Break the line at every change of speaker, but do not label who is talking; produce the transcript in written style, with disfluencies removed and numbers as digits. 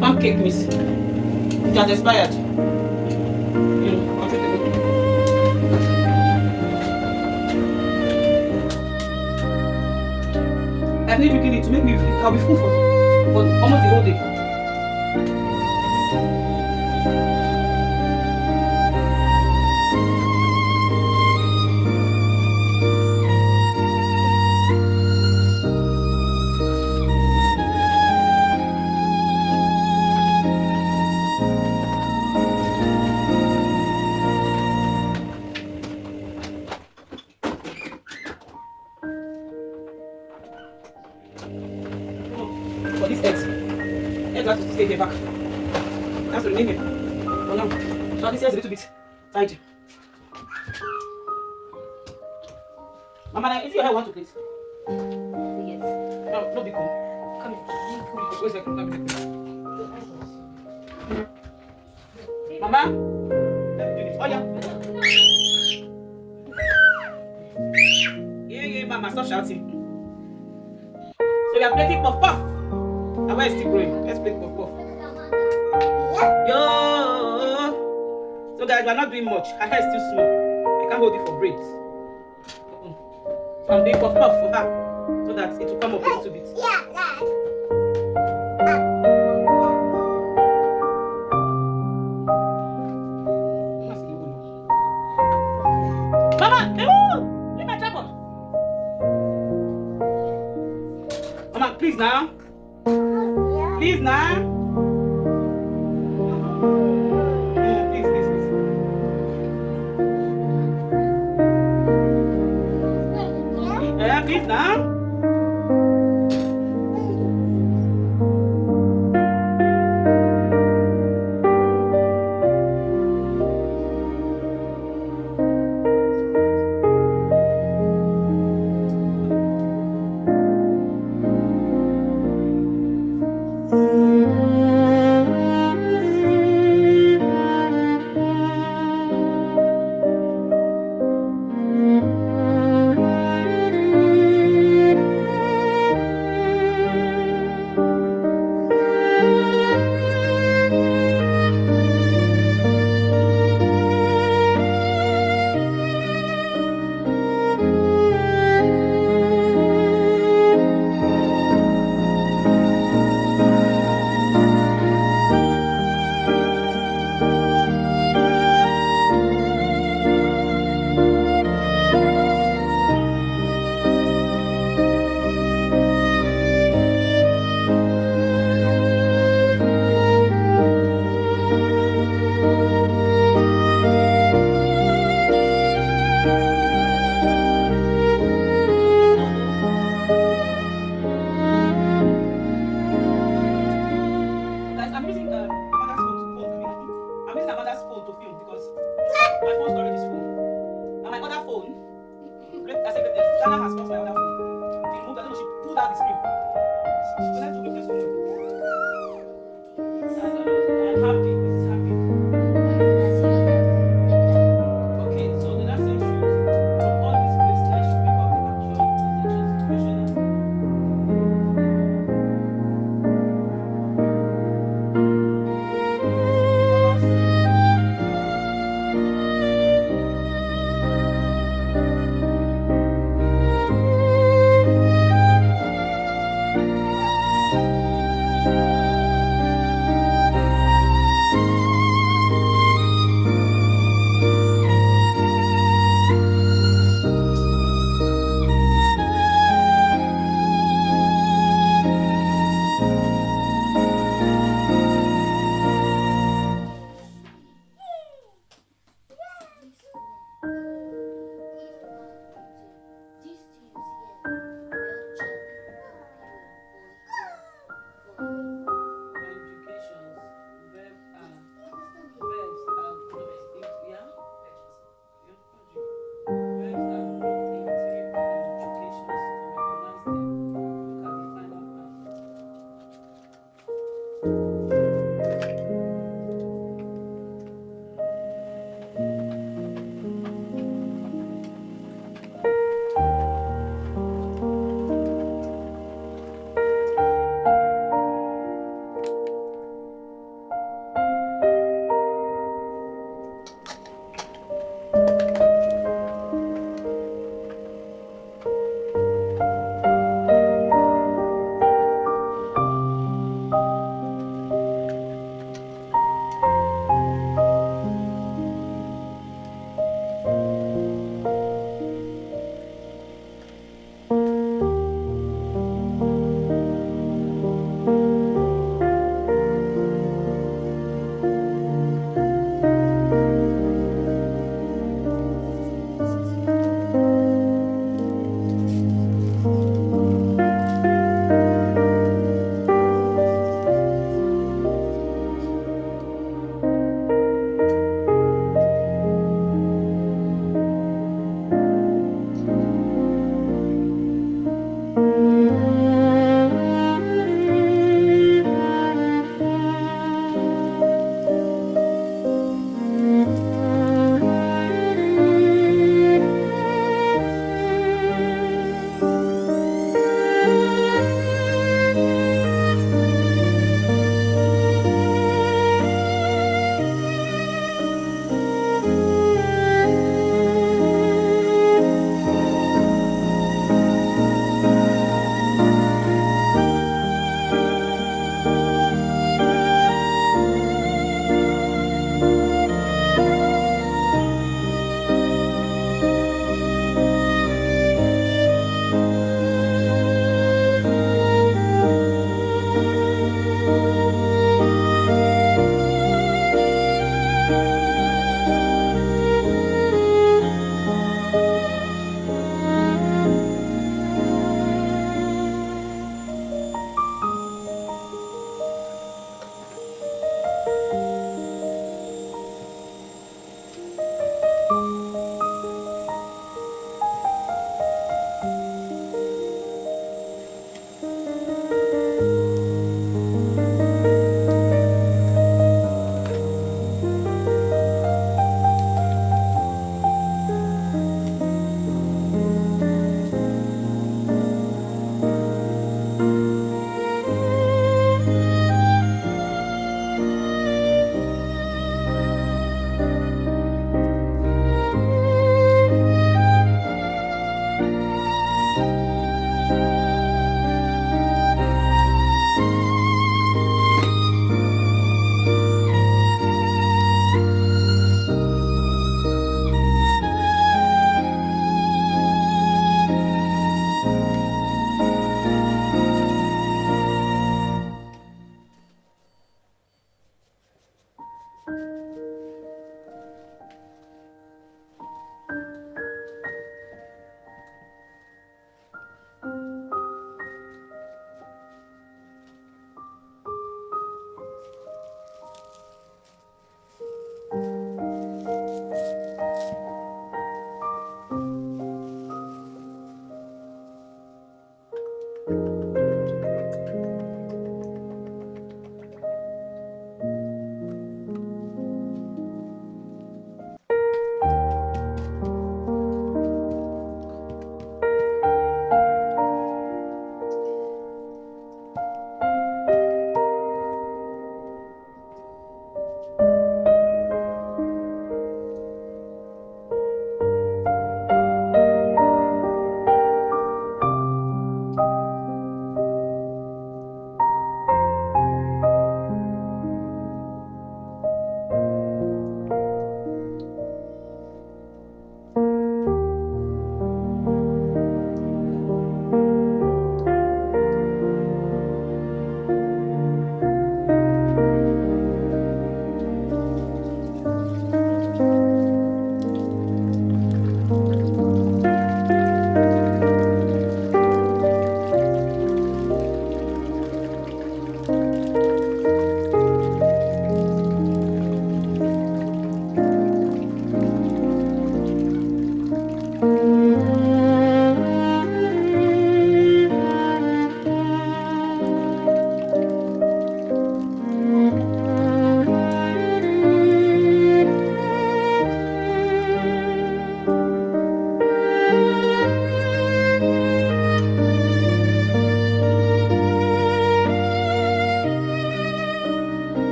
pancake mix. It has expired. I need drinking it to make me feel I'll be full for almost the whole day. For these eggs have to stay here back. That's to remain here. For now. So this here is a little bit tidy. Mama, is it your hair want to please?
Yes.
No, no, be come.
Come here.
Wait a second. Mama, let me do this. Oh yeah. Yeah, Mama, stop shouting. So we are plating puff puff. And where is still growing? Let's plate puff puff. Yo. So guys, we are not doing much. Her hair is still small. I can't hold it for braids. So I'm doing puff puff for her so that it will come up a little bit.
Yeah, that.
Mama, no! Leave my tripod. Mama, please now.
Yeah.
Please now.